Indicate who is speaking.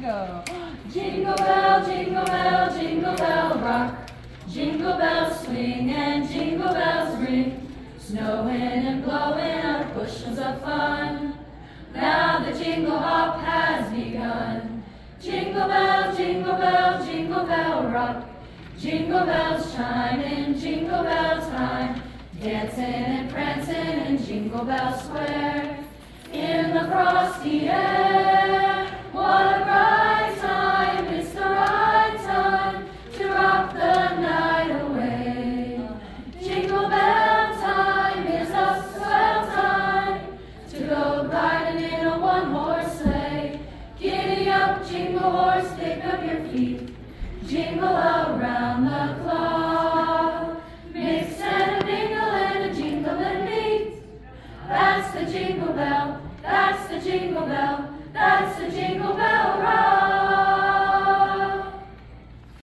Speaker 1: go. Jingle bell, jingle bell rock. Jingle bells swing and jingle bells ring. Snowing and blowing are bushels of fun. Now the jingle hop has begun. Jingle bell, jingle bell rock. Jingle bells chime in jingle bell time. Dancing and prancing in Jingle Bell Square. In the frosty air, what a bright time. It's the right time to rock the night away. Jingle bell time is a swell time to go riding in a one-horse sleigh. Giddy up, jingle horse, pick up your feet. Jingle around the clock.